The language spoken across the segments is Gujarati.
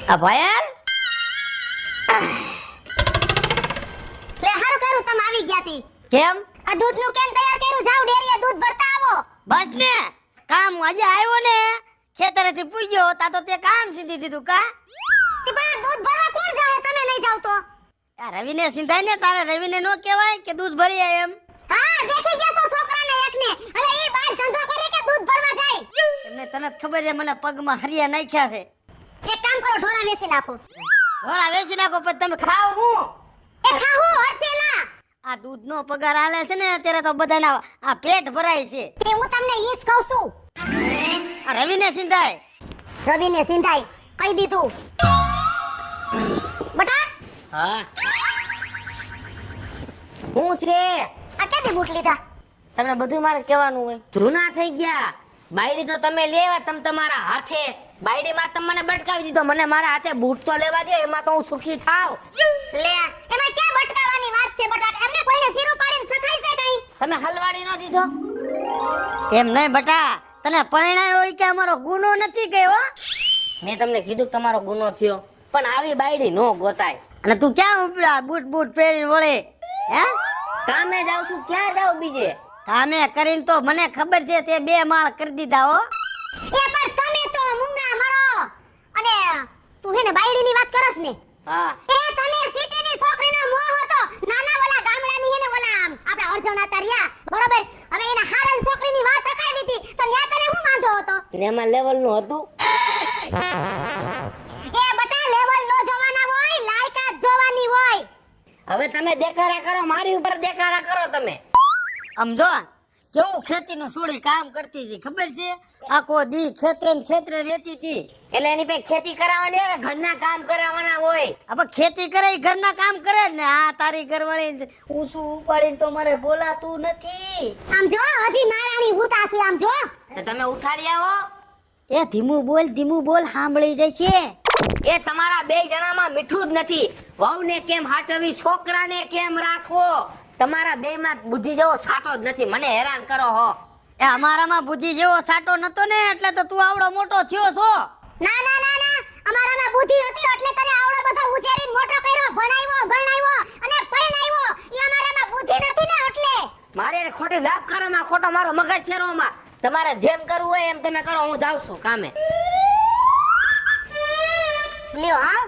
આ ભયલ લે હારું કર્યું તમે આવી ગયા તી. કેમ? આ દૂધનું કેન તૈયાર કર્યું, જાવ ડેરીએ દૂધ ભરતા આવો. બસ ને કામ આજે આવ્યો ને ખેતરેથી પૂગ્યો તા તો તે કામ સીધી દીધું કા. તે પણ આ દૂધ ભરવા કોણ જાહે, તમે નહીં જાવ તો? આ રવિને સિંધાય ને, તારે રવિને નો કહેવાય કે દૂધ ભરી આય એમ? હા દેખી ગયા છો છોકરાને એકને, હવે ઈ બહાર ધંધો કરે કે દૂધ ભરવા જાય? એમને તને જ ખબર છે મને પગમાં હરિયા નાખ્યા છે. એક કામ કરો, ઢોરા વેચી નાખો. ઘોડા વેચી નાખો પછી તમે ખાવ હું? એ ખાહુ હરસેલા. આ દૂધનો પગાર આલે છે ને ત્યારે તો બધાના આ પેટ ભરાય છે. તે હું તમને ઈ જ કહું છું. આ રવિને સિંધાય. રવિને સિંધાઈ કહી દીધું. બટા હા હું શ્રે આ ક્યાંથી બૂટ લીધા? તમને બધું મારે કહેવાનું હોય. ધ્રુના થઈ ગયા. બાયડી તો તમે લેવા તમ તમારા હાથે. બાયડીમાં તમે મને બટકાવી દીધો. મને મારા હાથે બૂટ તો લેવા દે, એમાં તો હું સુખી થાવ. લે એમાં ક્યાં બટકાવાની વાત છે બટા? એમને કોઈને શીરો પાડીને સખાઈ છે કઈ? તમે હલવાડી ન દીધો. એમ નહીં બટા, તને પરણાયો હોય કે અમારો ગુનો નથી ગયો? મેં તમને કીધું કે તમારો ગુનો થયો, પણ આવી બાયડી નો ગોતાય. અને તું ક્યાં ઉપડા બૂટ બૂટ પહેરીને વળે? હે કામે જાવ છું, ક્યાં જાવ બીજે? કામે કરીને તો મને ખબર છે તે 2 માળ કરી દીધા હો. એ પણ તમે તો મૂંગા મરો. અને તું હે ને બાયડીની વાત કરસ ને? હા એ તને સિટીની છોકરીનો મોહ હતો. નાના વાલા ગામડાની હે ને ઓલા આપડા અર્જુન આતારિયા, બરોબર? હવે એના હારન છોકરીની વાત અકાઈ દીધી તો ન્યા તને હું વાંધો હતો? ને એમાં લેવલ નું હતું. એ બટા લેવલ નો જોવાના હોય, લાયકાત જોવાની હોય. હવે તમે દેખાડા કરો, મારી ઉપર દેખાડા કરો તમે. સમજો કેવું ખેતીનું છોડી કામ કરતી હતી ખબર છે? આખો દી ખેતરે ને ખેતરે રહેતી હતી. એટલે એની પાસે ખેતી કરાવવાની હોય, ઘરના કામ કરાવવાના હોય. હવે ખેતી કરે ઈ ઘરના કામ કરે જ ને. આ તારી ઘરવાળી ઊંચું ઉપાડીને તો મારે બોલાતું નથી. આમ જો હજી નારાણી ઉતાસી, આમ જો. તો તમે ઉઠાડી આવો. એ ધીમું બોલ સાંભળી જશે. એ તમારા 2 જણામાં મીઠું જ નથી. વહુને કેમ હાચવી, છોકરાને કેમ રાખવો, તમારા 2 માં બુદ્ધિ જેવો સાટો જ નથી. મને હેરાન કરો હો. એ અમારામાં બુદ્ધિ જેવો સાટો નતો ને એટલે તો તું આવડો મોટો થયો છો. ના ના ના ના, અમારામાં બુદ્ધિ હતી એટલે તને આવડો બધો ઉછેરીને મોટો કર્યો, ભણાવ્યો, ગણાવ્યો અને પરણાવ્યો. ઈ અમારામાં બુદ્ધિ નથી ને એટલે. મારે ખોટી લાભ કરવામાં, ખોટો મારો મગજ ફેરવામાં. તમારે જેમ કરવું હોય એમ તમે કરો, હું જાઉં છું કામે. લ્યો હા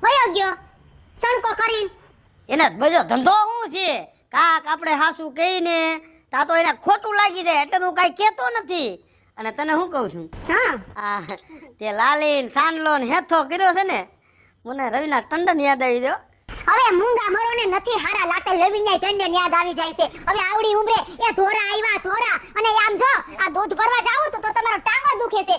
વયો ગયો સણકો કરીને. એને બધો ધંધો શું છે? કાક આપણે હાસુ કહીને તા તો એને ખોટું લાગી જાય એટલે તું કાંઈ કહેતો નથી. અને તને શું કહું છું, હા આ તે લાલીન સાંડલો ને હેથો કર્યો છે ને, મને રવિના ટંડન યાદ આવી ગયો. હવે મૂંગા મરોને નથી હારા લાતે લવિન્યા ટંડન યાદ આવી જાય છે. હવે આવડી ઉંમરે એ ધોરા આવ્યા ધોરા, અને આમ જો આ દૂધ ભરવા જાવું તો તમારો ટાંગો દુખે છે.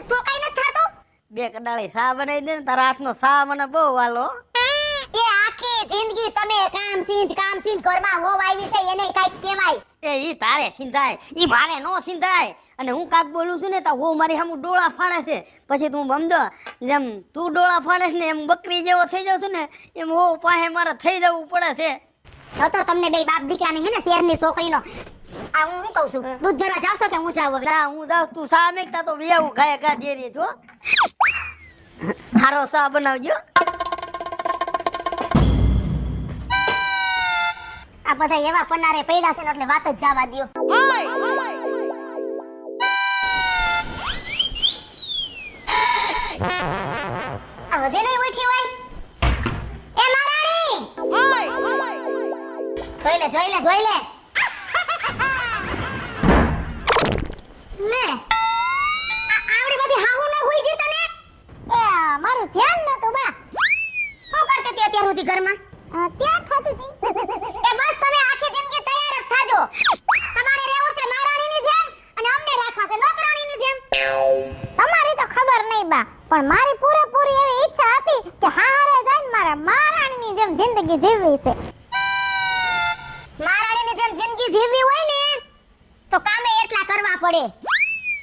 તો કઈ નથી થાતો. 2 કડાળી સા બનાવી દે ને, તારા હાથનો સા મને બહુ વાલો. એ આખી જિંદગી તમે કામ સીંધ ઘરમાં હોવ આવી છે એને કઈક કહેવાય. એ ઈ તારે સિંધાય, ઈ મારે નો સિંધાય. અને હું કાક બોલું છું ને તો હું મારી સામું ડોળા ફાડે છે. પછી તું સમજો જેમ તું ડોળા ફાડે ને એમ બકરી જેવો થઈ જાવ છું ને, એમ હો પાસે મારે થઈ જવું પડે છે. તો તમને બે બાપ દીકરાની હે ને શેરની છોકરીનો આ હું શું કહું છું, દૂધ ભરવા જાવશો કે હું જાવ? ના હું જાઉં, તું સા મેકતા તો વ્યાવું ગાય ગા ડેરી છો. હારો સા બનાવજો. આ બધા એવા પન્નારે પડ્યા છે ને એટલે વાત જ જવા દ્યો. આ હજી નહીં ઉઠી હોય? એ મારાણી જોઈ લે લે આવડી બધી હાહુ ન હોઈ જી તને? એ મારું ધ્યાન નતું બા. શું કરતી હતી અત્યાર સુધી ઘરમાં? ત્યાં થતી હતી. એ બસ તમે આખી જિંદગી તૈયાર જ થાજો. તમારે રહેવું છે મહારાણીની જેમ અને અમને રાખવા છે નોકરાણીની જેમ. તમારી તો ખબર નહીં બા, પણ મારી પૂરેપૂરી એવી ઈચ્છા હતી કે હારે જઈને મારા મહારાણીની જેમ જિંદગી જીવવી છે. મહારાણીની જેમ જિંદગી જીવવી હોય ને તો કામે એટલા કરવા પડે.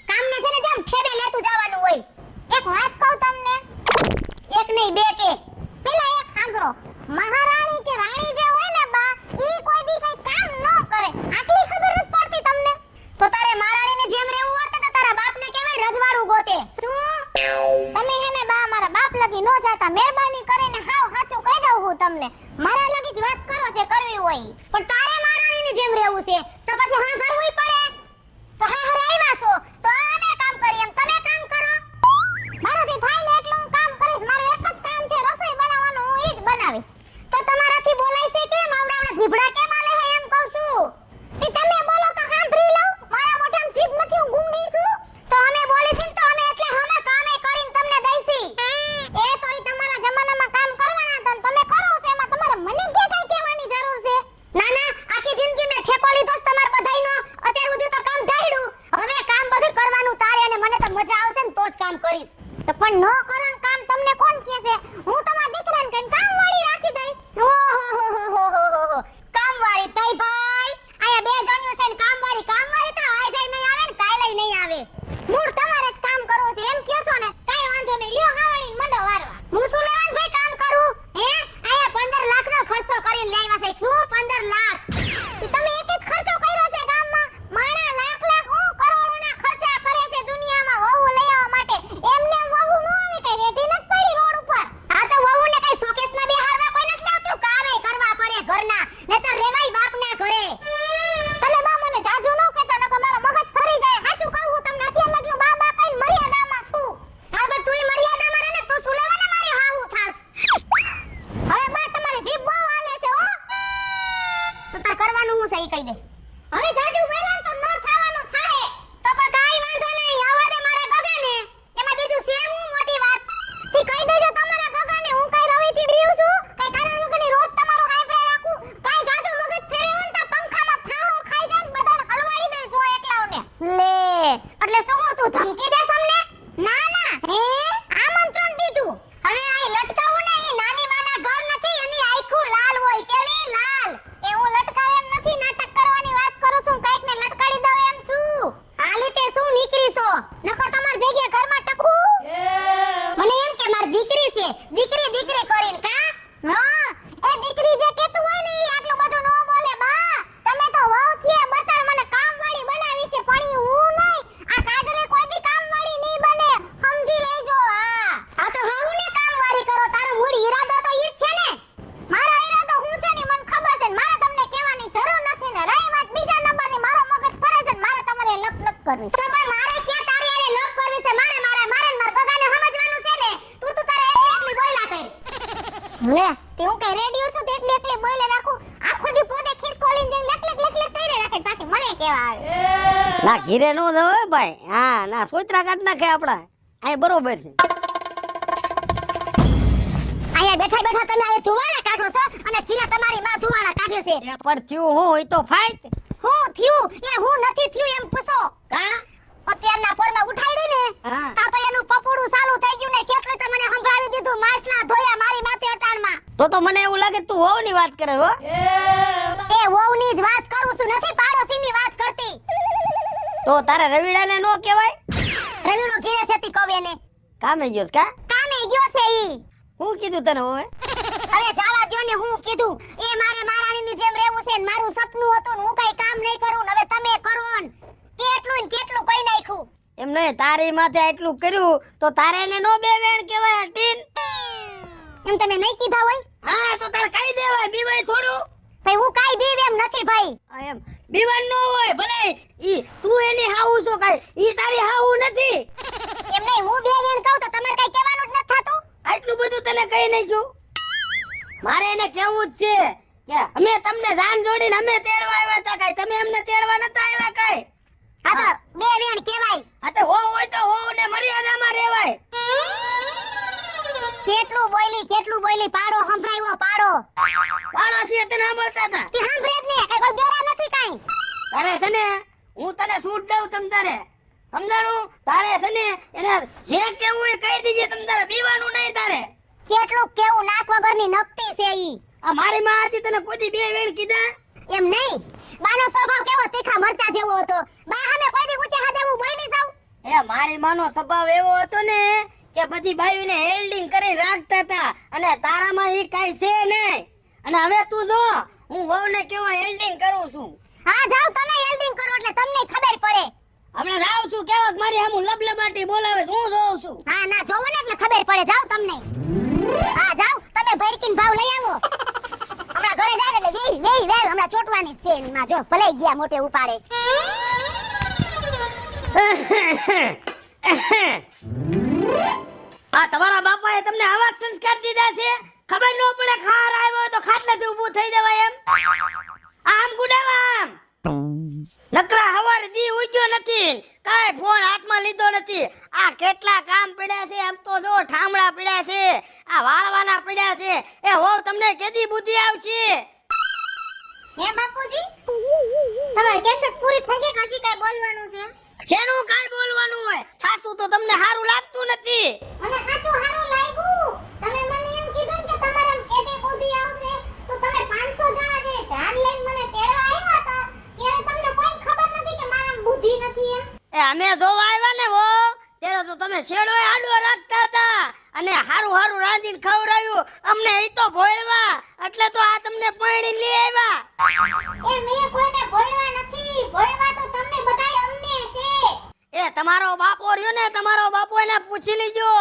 કામને છે ને જેમ ઠેબે લેતું જવાનું હોય. એક વાત કહું તમને, એક નહીં બે કે. પેલા એક સાંભળો, મહારાણી કે રાણી જે હોય ને બા, ઈ કોઈ દી કઈ કામ ન કરે. આટલી ખબર નથી પડતી તમને? તો તારે મહારાણીની જેમ રહેવું હોત તો તારા બાપને કહેવાય રજવાડું ગોતે. શું તમે હે ને બા મારા બાપ લગી ન જેમ રહેવું છે તો પછી હા કરવુંય પડે તો હા હરે આવ્યા છો તો અમે કામ કરીએ એમ તમે કામ કરો મારાથી થાય ને એટલું હું કામ કરીશ મારું એક જ કામ છે રસોઈ બનાવવાનું હું ઈ જ બનાવીશ તો તમારાથી બોલાય છે કેમ આવડાવડા જીભડા કેમ આલે હે એમ કહું છું ઈ તમે બોલો તો સાંભળી લઉં મારા મોઢામાં જીભ નથી હું ગુંગી છું તો અમે બોલીશું તો અમે એટલે હમે તો અમે કરીને તમને દઈશી એ તો ઈ તમારા જમાનામાં કામ કરવાના હતા ને તમે કરો છો એમાં તમારે મને ક્યાં કાઈ કહેવાની જરૂર છે ના ના આખી જિંદગી મેં ઠેકો લીધો છે તમાર બધાયનો અત્યાર સુધી તો કામ ઢાળ્યું હવે કામ બધું કરવાનું તારે અને મને તો મજા આવશે ને તો જ કામ કરીશ તો પણ ન કરો ને કામ તમને કોણ કહે છે હું તમારા દીકરાને કઈ કામવાળી રાખી દઈશ ઓહો કામવાળી તઈ ભાઈ આયા બે જણ્યું છે ને કામવાળી તો આય જાય નહીં આવે ને કાલે નહીં આવે મૂળ તમારે જ કામ કરવું છે એમ કહેશો ને કાઈ વાંધો નહીં લ્યો ખાવાની મંડો વારવા હું શું લેવાનું ભાઈ કામ કરું હે આયા 15 લાખનો ખર્ચો કરીને લાવ્યા છે શું 15 લાખ તમે એક જ ખર્ચો કર્યો છે ગામમાં માણા લાખ હું કરોડોના ખર્ચા કરે છે દુનિયામાં વહુ લઈ આવવા માટે એમને વહુ નો આવે કઈ રેડી નથી પડી રોડ ઉપર આ તો વહુને કઈ શોકેસમાં બેહારવા કોઈ નથી આવતું કામે કરવા પડે ઘરના નહીતર રેવાય બાપના ઘરે તમે બા મને જાજુ ન કહેતા નકો મારો મગજ ફરી જાય સાચું કહું હું તમને અત્યારે લગ્યું બા કઈ મર્યાદામાં છું હા પણ તુંય મર્યાદામાં રહે ને તું શું લેવાના મારે હાવું થાસ હવે બા તમારી જીભ બહુ હાલે છે હો તો તાર કરવાનું હું સહી કહી દે હવે જાજુ બોલ્યા તો ન થવાનું થાય તો પણ કાઈ વાંધો નહીં આવવા દે મારા ગગાને એમાં બીજું છે હું મોટી વાત થી કહી દેજો તમારા ગગાને હું કઈ રવિથી ડ્રીવ છું કઈ કારણ વગરની રોજ તમારો હાઈબ્રે રાખું કઈ જાજુ મગજ ફેરવ્યો ને તો પંખામાં ફાહો ખાઈ જાય ને બધાને હલવાડી દે સો એકલાઓને લે એટલે શું તું ધમકી દેસ અમને ના ના હે આમંત્રણ દીધું હવે આ લટકાવું ને એ નાની માના ઘર નથી એની આખું લાલ હોય કેવી લાલ એ હું લટકાવ એમ નથી નાટક કરવાની વાત કરું છું કઈક ને લટકાડી દઉં એમ છું હાલી તે શું નીકળી છો નકો તમાર ભેગે ઘરમાં ટકું મને એમ કે માર દીકરી છે દીકરી કરીને કા હા એ દીકરી જે કેતું હોય ને ઈ આટલું બધું નો બોલે બા તમે તો વહુ થી બતાર મને કામવાળી બનાવી છે પણ ઈ હું નહીં આ કાજલે કોઈ દી કામવાળી નહીં બને સમજી લેજો આ તો હાઉને કામવાળી કરો તારો મૂળ ઈરાદો તો ઈ જ છે ને મારો ઈરાદો હું છે ને મને ખબર છે ને મારે તમને કહેવાની જરૂર નથી ને રહી વાત બીજા નંબરની મારો મગજ ફરે છે ને મારે તમારે લપ કરવી તો પણ મારે ક્યાં તારી આરે લપ કરવી છે મારે માર ગગાને સમજવાનું છે ને તું તો તારે એકલી બોયલા કર લે તે હું કઈ રેડિયો છું તે એકલી બોયલા રાખું આખો દી પોતે ખિસકોલીને જેમ લક કરી રાખે પાછી મને કેવા આવે ના ઘીરે નો જવે ભાઈ હા ના સોતરા કાઢ નાખે આપડા આ બરોબર છે આયા બેઠા બેઠા તમે આ ધુવાણા કાઢો છો અને કિલા તમારી માં ધુવાણા કાઢે છે એ પણ થયું હું હોય તો ફાઈટ હું થયું એ હું નથી થયું એમ પૂછો કા અત્યારના પોરમાં ઉઠાડી ને હા તા તો એનું પપોડું ચાલુ થઈ ગયું ને કેટલું તો મને સંભળાવી દીધું માછલા ધોયા મારી માથે અટાણમાં તો મને એવું લાગે તું હોવ ની વાત કરે હો એ વહુની જ વાત કરું છું નથી પાડોશીની વાત કરતી તો તારે રવિડાને નો કહેવાય રવિનો ઘીરે છેતી કવે ને કામે ગયો છે કા કામે ગયો છે ઈ હું કીધું તને હવે હવે જાવા દ્યો ને હું કીધું એ મારે મારાણીની જેમ રહેવું છે ને મારું સપનું હતું ને હું કઈ કામ નહીં કરું ને હવે તમે કરો ને કેટલું કઈ નાખ્યું એમ નહીં તારી માથે આટલું કર્યું તો તારે એને નો બે વેણ કહેવાય ટીન એમ તમે નહીં કીધા હોય હા તો તારે કહી દેવાય બીવાય થોડું ભાઈ હું કાઈ બીવ એમ નથી ભાઈ એમ બીવાન નો હોય ભલે ઈ તું એની હાઉ છો કાઈ ઈ તારી હાઉ નથી એમ નહીં હું બે વેણ કહું તો તમારે કઈ કહેવાનું જ નથી થાતું આટલું બધું તને કહી નાખ્યું મારે એને કહેવું જ છે કે અમે તમને જાન જોડીને અમે તેડવા આવ્યા હતા કાઈ તમે અમને તેડવા નતા આવ્યા કાઈ આ તો બે વેણ કહેવાય આ તો હો હોય તો હો ને મર્યાદામાં રહેવાય કેટલું બોલી પાડો સંભળાવ્યો પાડો પાડોશી તને સાંભળતા હતા તે સાંભળે જ ને કઈ કોઈ બેરા નથી કાઈ તારે છે ને હું તને છૂટ દઉં તમ તારે સમજાણું તારે છે ને એને જે કેવું એ કહી દીજે તમ તારે બીવાનું નહીં તારે કેટલું કેવું નાક વગરની નકટી છે ઈ આ મારી માં હતી તને કોઈ બે વેણ કીધા એમ નહીં બાનો સ્વભાવ કેવો તીખા મરચા જેવો હતો બા સામે કોઈ દી ઊંચે હાથે હું બોલી જાઉં એ મારી માનો સ્વભાવ એવો હતો ને કે બધી બાયુને હેલ્ડિંગ કરી રાખતા હતા અને તારામાં ઈ કાઈ છે નહીં અને હવે તું જો હું વહુને કેવો હેલ્ડિંગ કરું છું હા જાવ તમે હેલ્ડિંગ કરો એટલે તમને ખબર પડે હમણાં જાવ છું કેવાક મારી હામું લબલબાટી બોલાવે હું જોઉં છું હા ના જોવો ને એટલે ખબર પડે જાવ તમને હા જાવ તમે ભરકીન ભાવ લઈ આવો હમણાં ઘરે જાય એટલે વેઈ હમણાં ચોટવાની જ છે એની માં જો ભલે ગયા મોટે ઉપાડે. આ તમારા બાપાએ તમને આવા જ સંસ્કાર દીધા છે? ખબર ન પડે ખાર આવ્યો હોય તો ખાટલાથી ઊભું થઈ જવાય એમ? આમ ગુડાવા આમ નકરા હવાર દી ઉગ્યો નથી, કાંઈ ફોન હાથમાં લીધો નથી. આ કેટલા કામ પડ્યા છે, આમ તો જો ઠામડા પડ્યા છે, આ વાળવાના પડ્યા છે. એ હો તમને કેદી બુદ્ધિ આવશે? હે બાપુજી તમારી કેસેટ પૂરી થઈ ગઈ કે હજી કઈ બોલવાનું છે? શેનું કાંઈ બોલવાનું હોય? સાસુ તો તમને સારું લાગતું નથી. મને સાચું હારું લાગ્યું. તમે મને એમ કીધું કે તમારા કેદે બુદ્ધિ આવશે તો તમે 500 જણા જે જાન લઈને મને તેડવા આવ્યા હતા ત્યારે તમને કોઈ ખબર નથી કે મારા બુદ્ધિ નથી એમ. એ અમે જોવા આવ્યા ને હો ત્યારે તો તમે શેડોય આડો રાખતા હતા અને હારું હારું રાંધીને ખવડાવ્યું અમને. એ તો ભોળવા એટલે તો આ તમને પૈણી લઈ આવ્યા. એ મેં કોઈને બોલવા નથી, બોલવા તો તમને બધાય અમને છે. એ તમારો બાપો રહ્યો ને, તમારો બાપો એને પૂછી લીજો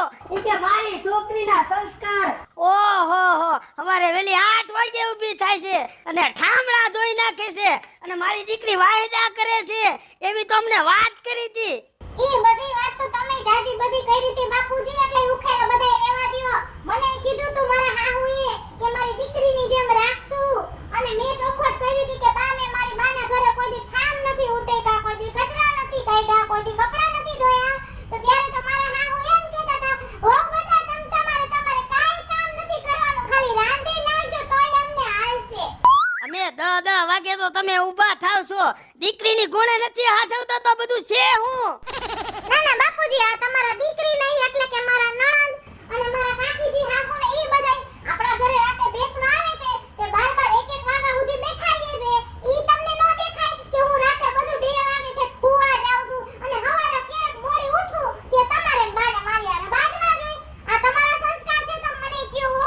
કે મારી છોકરીના સંસ્કાર. ઓહો હો અમારે વેલી 8 વાગે ઊભી થાય છે અને ઠામડા ધોઈ નાખે છે અને મારી દીકરી વાયદા કરે છે એવી તો અમને વાત કરી હતી. ઈ બધી વાત તો તમે જાજી બધી કરી હતી બાપુજી, એટલે ઉખેરો બધાય રહેવા દ્યો. મને કીધું તું મારા હાહુએ કે મારી દીકરીની જેમ રાખશું અને મેં ચોખવટ કરી હતી કે બા મેં મારી બાના ઘરે કોઈ દી ઠામ નથી ઉટેકા, કોઈ દી કચરા નથી કાઢ્યા, કોઈ દી કપડા નથી ધોયા. તો ત્યારે તો મારા હાહુ એમ કહેતા હતા, "હો બેટા તમારે કાઈ કામ નથી કરવાનું, ખાલી રાંધી નાખજો તોય અમને હાલશે." અમે 10 વાગે તો તમે ઊભા થાવ છો, દીકરીની ગુણે નથી હાસવતા તો બધું છે હું? ના ના બાપુજી, આ તમારા દીકરી નહીં એટલે કે મારા નણંદ અને મારા કાકીજી હાકુને ઈ બધાય આપણા ઘરે રાતે બેસવા આવે છે તે 12 વાગ્યા સુધી બેઠા રહીએ છે. ઈ તમને નો દેખાય કે હું રાતે બધું 2 વાગે છે ફુવા જાઉં છું અને હવારે ક્યારેક મોડી ઉઠું કે તમારે બાને મારી આરે બાજવા જોઈ? આ તમારા સંસ્કાર છે તો મને કયો હો.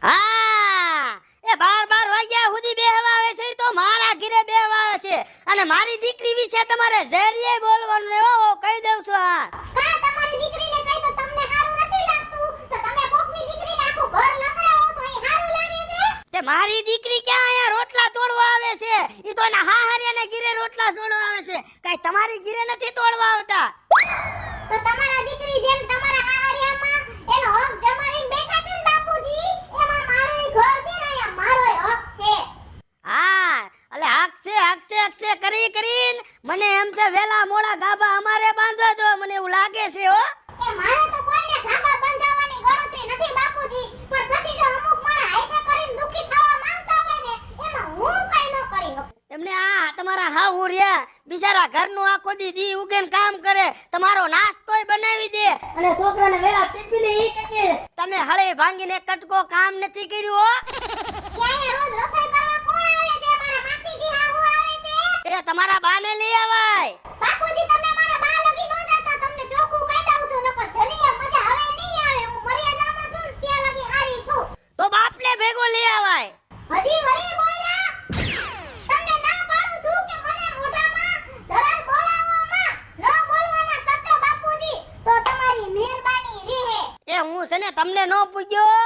હા એ 12 વાગ્યા સુધી બેહવા આવે છે ઈ તો મારા ઘરે બેહવા આવે છે અને મારી દીકરી વિશે તમારે જરીએ બોલવાનું ને હો કહી દઉં છું. હા કા તમારી દીકરીને કઈ તો તમને સારું નથી લાગતું તો તમે કોકની દીકરીને આખું ઘર લગાડો છો એ સારું લાગે છે? તે મારી દીકરી ક્યાં અહીંયા રોટલા તોડવા આવે છે? ઈ તો એના હાહરિયાને ઘરે રોટલા તોડવા આવે છે, કાઈ તમારી ઘરે નથી તોડવા આવતા. તો તમારા દીકરી જેમ તમારા હાહરિયામાં એનો હક જમાવીને બેઠા છે ને બાપુજી, એમાં મારોય ઘર છે ને અહીંયા મારોય હક છે. હા એટલે હક છે કરીને મને એમ છે વેલા મોડા ગાભા અમારે બાંધો દો, મને એવું લાગે છે હો. એ મારે તો કોઈને ગાભા બંધાવવાની ગણતરી નથી બાપુજી, પણ પછી જો અમુક માણસ હાઈતે કરીને દુખી થવા માંગતા હોય ને એમાં હું કઈ ન કરી શકું. એમને આ તમારા હાહુ રહ્યા બિચારા ઘરનું આખો દી ઉગેન કામ કરે, તમારો નાસ્તોય બનાવી દે અને છોકરાને વેલા ટિફિને ઈ કે તમે હળે ભાંગીને કટકો કામ નથી કર્યું હો. ક્યાંય રોજ રસોઈ કરવા કોણ આવે છે? મારા માસીજી હાહુ આવે છે. એ તમારા બાને લઈ આવાય. બાપુજી તમે મારા બા લગી નો જતા, તમને ચોખ્ખું કહી દઉં છું, નકર જનીએ મજા હવે નહીં આવે. હું મર્યાદામાં છું ને ત્યાં લગી હારી છું. તો બાપને ભેગો લઈ આવાય. હજી વળી બોલ્યા? તમને ના પાડું છું કે મને મોઢામાં ધરાલ બોલાવવામાં ન બોલવાના શબ્દ બાપુજી, તો તમારી મહેરબાની રહે. એ હું છે ને તમને નો પૂગ્યો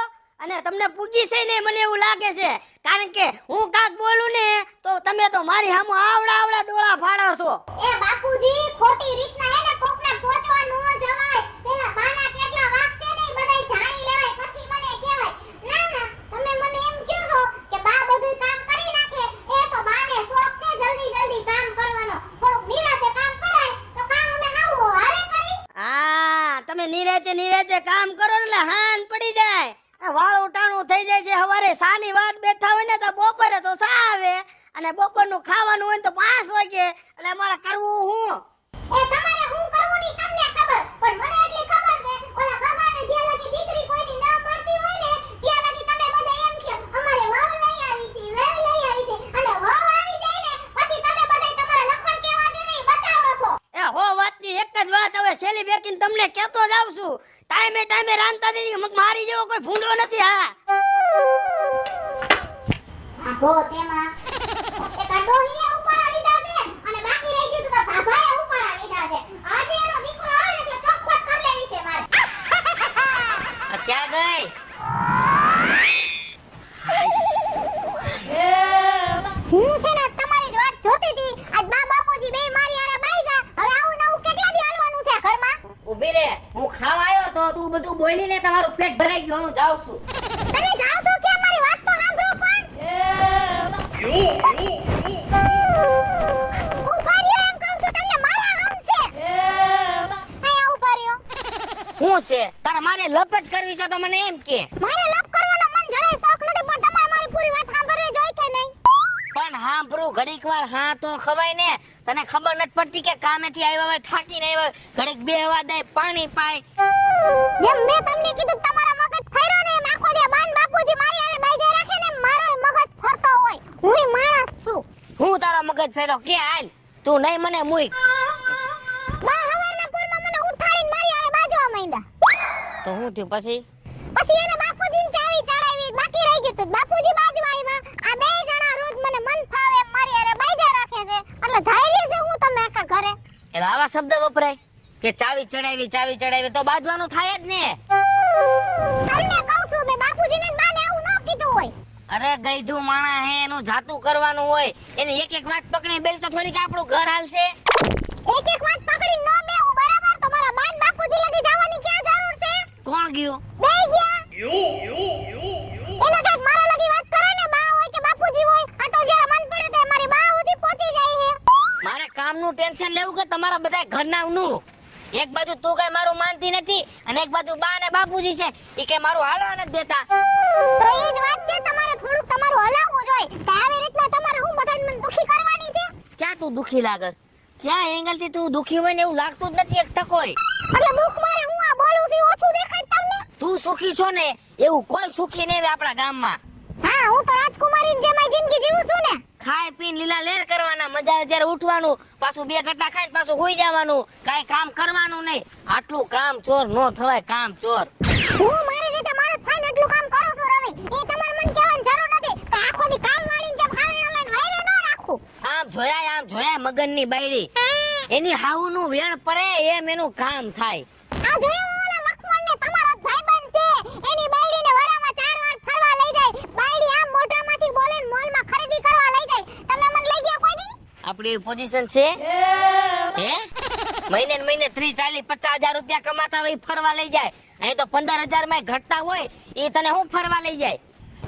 અને તમને પૂગી છે ને મને એવું લાગે છે, કારણ કે હું કાક બોલું ને તો તમે તો મારી સામે આવડા ડોળા ફાડો છો. એ બાપુજી ખોટી રીતના હે ને કોકને પહોંચવા ન જવાય. પેલા બાના કેટલા વાક છે ને ઈ બધાય જાણી લેવાય પછી મને કહેવાય. ના ના તમે મને એમ કહો છો કે બા બધું કામ કરી નાખે, એ તો બાને શોખ છે જલ્દી કામ કરવાનો. થોડુંક નિરાતે કામ કરાય તો કામ અમે હાવ હારે કરી. હા તમે નિરાતે કામ કરો ને એટલે હાન પડી જાય. આ વાળ ઉટાણું થઈ જાય છે, સવારે સાની વાટ બેઠા હોય ને તો બપોરે તો સા આવે અને બપોરનું ખાવાનું હોય ને તો 5 વાગે, એટલે અમારે કરવું હું? એ તમારે હું કરવું ની તમને ખબર, પણ મને એટલી ખબર છે ઓલા બાબાને જે લગી દીકરી કોઈની ન મળતી હોય ને ત્યાં લગી તમે બધા એમ કે અમારે વહુ લઈ આવી છે, વેવ લઈ આવી છે, અને વહુ આવી જાય ને પછી તમે બધા તમારા લખણ કેવા છે ને ઈ બતાવો છો. એ હો વાતની એક જ વાત હવે છેલ્લી બેકીને તમને કહેતો જ આવું છું, ટાઈમે રાંધતા દીધી મારી જેવો કોઈ ભૂંડો નથી. હા આ ભો તેમાં એક આ ડોહીએ ઉપાડા લીધા છે અને બાકી રહી ગયું તો ભાભાએ ઉપાડા લીધા છે. આજે એનો દીકરો આવે ને એટલે ચોખવટ કરી લેવી છે મારે. આ ક્યાં ગઈ? એ બધું બોલીને તમારું પેટ ભરાઈ ગયું હું જાઉં છું તમે જાઓ છો કે મારી વાત તો સાંભળો પણ ઉભા રહ્યો એમ કહું છું તમને મારા હમ છે અહીંયા ઉભા રહ્યો શું છે તારે મારે લપ જ કરવી છે તો મને એમ કે મારે લપ કરવાનો મન જરાય શોખ નથી પણ તમારે મારી પૂરી વાત સાંભળવી જોઈએ કે નહીં પણ હાંભળું ઘડીક વાર હા તો ખવાય ને તને ખબર નથી પડતી કે કામેથી આવ્યા હોય થાકીને આવ્યા હોય ઘડીક બેહવા દે પાણી પાય જેમ મેં તમને કીધું તમારા મગજ ફેરો ને એમ આખો દે બાન બાપુજી મારી આરે બાઈ જાય રાખે ને મારો મગજ ફરતો હોય હું માણસ છું હું તારો મગજ ફેરો કે હાલ તું નહીં મને મુઈક બા હવારના પૂરમાં મને ઉઠાડીને મારી આરે બાજવા માંડ્યા તો હું થયું પછી પછી એને બાપુજીને ચાવી ચડાવી બાકી રહી ગયું તો બાપુજી બાજવા આવ્યા આ બે જણા રોજ મને મન ફાવે એમ મારી આરે બાઈ રાખે છે એટલે ધૈર્ય છે હું તમે આખા ઘરે એટલે આવા શબ્દ વપરાય કે ચાવી ચડાવી તો બાજવાનું થાય જ ને તમને કહું છું મેં બાપુજીને જ બાને આવું ન કીધું હોય અરે ગઈઢું માણા હે એનું જાતું કરવાનું હોય એને એક એક વાત પકડી બેસ તો થોડીક આપણું ઘર હાલશે એક એક વાત પકડી ન બેહું બરાબર તમારા બાન બાપુજી લગી જવાની ક્યાં જરૂર છે કોણ ગયું બે ગયા એના કાંઈક મારા લગી વાત કરે ને બા હોય કે બાપુજી હોય આ તો જ્યારે મન પડે તે મારી બા સુધી પહોંચી જાય છે મારે કામનું ટેન્શન લેવું કે તમારા બધા ઘરનાનું એક બાજુ તું કઈ મારું માનતી નથી અને એક બાજુ બા ને બાપુજી છે ઈ કઈ મારું હાલવા નથી દેતા તો એ જ વાત છે તમારે થોડુંક તમારું હલાવવું જોઈએ કે આવી રીતના તમારે હું બધાને મને દુખી કરવાની છે ક્યાં તું દુખી લાગસ ક્યાં એંગલ થી તું દુખી હોય ને એવું લાગતું જ નથી એક ટકોય એટલે દુખ મારે હું આ બોલું છું ઓછું દેખાય તમને તું સુખી છો ને એવું કોઈ સુખી નહીં આપણા ગામમાં હા હું તો રાજકુમારીની જેમ આ જિંદગી જીવું છું ને ખાઈ પીને લીલા લેર કરવાના મજા આવે ત્યારે ઉઠવાનું પાછું બે ગટ્ટા ખાઈને પાછું હોઈ જવાનું કાઈ કામ કરવાનું નહીં આટલું કામ ચોર નો થવાય કામ ચોર હું મારી રીતે માણસ થઈને એટલું કામ કરું છું રવિ એ તમારે મને કહેવાની જરૂર નથી કે આખો દી કામ વાળીને જેમ હાવીને લઈને વાયરે ન રાખું આમ જોયા મગનની બાયડી એની હાવુનું વેણ પડે એમ એનું કામ થાય આ જોયો ઓલા લક્ષ્મણને તમારો જ ભાઈબંધ છે એની બાયડીને વરામાં 4 વાર ફરવા લઈ જાય બાયડી આમ મોઢામાંથી બોલીને મોલમાં ખરીદી કરવા લઈ જાય તમે મને લઈ ગયા કોઈ દી આપણી પોઝિશન છે હે મહિને ને મહિને 30, 40, 50,000 રૂપિયા કમાતા હોય ઈ ફરવા લઈ જાય અહીં તો 15,000 માં ઘટતા હોય એ તને હું ફરવા લઈ જાય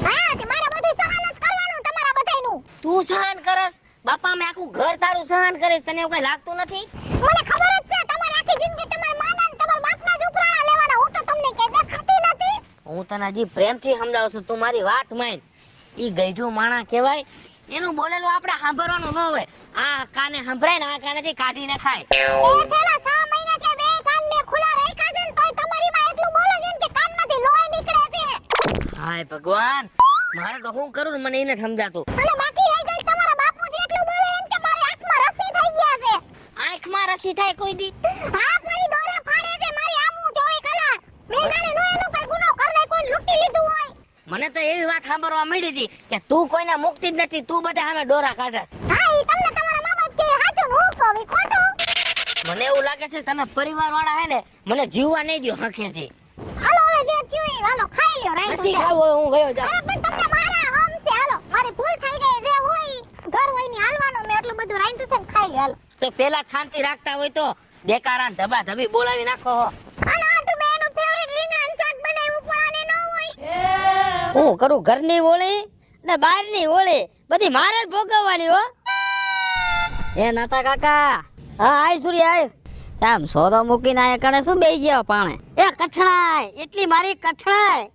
હા તે મારે બધું સહન જ કરવાનું તમારા બધાયનું તું સહન કરસ બાપા મેં આખું ઘર તારું સહન કરીશ તને એવું કઈ લાગતું નથી મને ખબર જ છે તમારી આખી જિંદગી તમારા માના ને તમારા બાપના જ ઉપરાણા લેવાના હું તો તમને કે દેખાતી નથી હું તને હજી પ્રેમથી સમજાવું છું તું મારી વાત માન ઈ ગઈઢું માણા કહેવાય એનું બોલેલું આપણે સાંભળવાનું ન હોય આ કાને સંભળાય ને આ કાનેથી કાઢીને ખાય એ છેલ્લા 6 મહિનાથી બે કાન મે ખુલ્લા રાખ્યા છે ને તોય તમારી માં એટલું બોલે છે ને કે કાનમાંથી લોહી નીકળે છે હાય ભગવાન મારે તો શું કરું ને મને એને સમજાતું અને બાકી રહી જાય તમારા બાપુજી એટલું બોલે એમ કે મારી આંખમાં રસી થઈ ગયા છે આંખમાં રસી થાય કોઈ દી હા પડી દોરે ફાડે છે મારી આમું 24 કલાક મેં જાણે નો એનો કઈ ગુનો કરને કોઈ લૂંટી લીધું હોય મને તો એવી વાત સાંભળવા મળી હતી કે તું કોઈને મુકતી જ નથી તું બધા સામે ડોરા કાઢસ હા ઈ તમને તમારા મા બાપ કે સાચું હું કહું ઈ ખોટું મને એવું લાગે છે તમે પરિવાર વાળા હે ને મને જીવવા નહીં દો હખેથી હાલો હવે જે થયું ઈ હાલો ખાઈ લ્યો રાઈટ નથી ખાવું હું ગયો જા અરે પણ તમને મારા હમ છે હાલો મારી ભૂલ થઈ ગઈ જે હોય ઘર હોય ની હાલવાનું મેં એટલું બધું રાઈટ છે ને ખાઈ લ્યો હાલો તો પેલા શાંતિ રાખતા હોય તો દેકારાન ધબા ધબી બોલાવી નાખો હો અને આટુ બેનું ફેવરિટ રીંગણાનું શાક બનાવ્યું પણ આને ન હોય હું કરું ઘરની ઓળી ને બહારની ઓળી બધી મારે જ ભોગવવાની હો એ નાતા કાકા હા આય સૂર્ય આય આમ સોદો મૂકીને આયા કણે શું બેહી ગયા પાણે એ કઠણાય એટલી મારી કઠણાય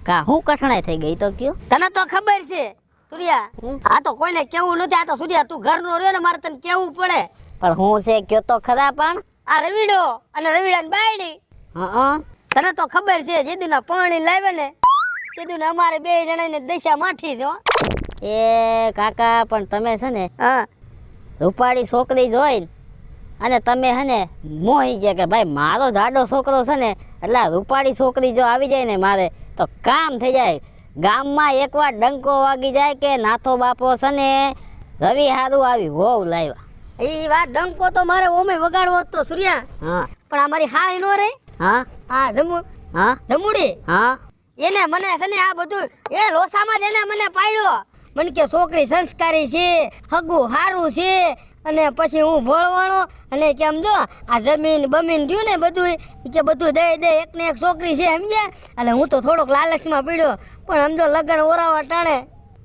કા હું કઠણાઈ થઈ ગઈ તો કયો તને તો ખબર છે સૂર્યા આ તો કોઈને કેવું નથી આ તો સૂર્યા તું ઘરનો રહ્યો ને મારે તને કેવું પડે પણ હું છે કયો તો ખરા પણ આ રવિડો અને રવિડાની બાયડી હા તને તો ખબર છે જેદુના પાણી લાવે ને તેદુને અમારે બે જણાને દશા માઠી છે હો. એ કાકા પણ તમે છે ને હા રૂપાળી છોકરી જોઈને અને તમે હે ને મોહી ગયા કે ભાઈ મારો જાડો છોકરો છે ને એટલે આ રૂપાળી છોકરી જો આવી જાય ને મારે તો કામ થઈ જાય ગામમાં એકવાર ડંકો વાગી જાય કે નાથો બાપો છે ને રવિ હારું આવી હોવ લાવ્યા એ વાત ડંકો તો મારે ઓમે વગાડવો જ તો સૂર્યા હા પણ આ મારી હાળી નો રે હા હા હા જમુડી હા એને મને છે ને આ બધું એ લોસામાં જ એને મને પાડ્યો મને કે છોકરી સંસ્કારી છે હગું હારું છે અને પછી હું ભોળવાણો અને કે આમ જો આ જમીન બમીન રહ્યું ને બધું ઈ કે બધું દઈ દે એકને એક છોકરી છે સમજ્યા. એટલે હું તો થોડોક લાલચમાં પડ્યો પણ આમ જો લગ્ન ઓરાવા ટાણે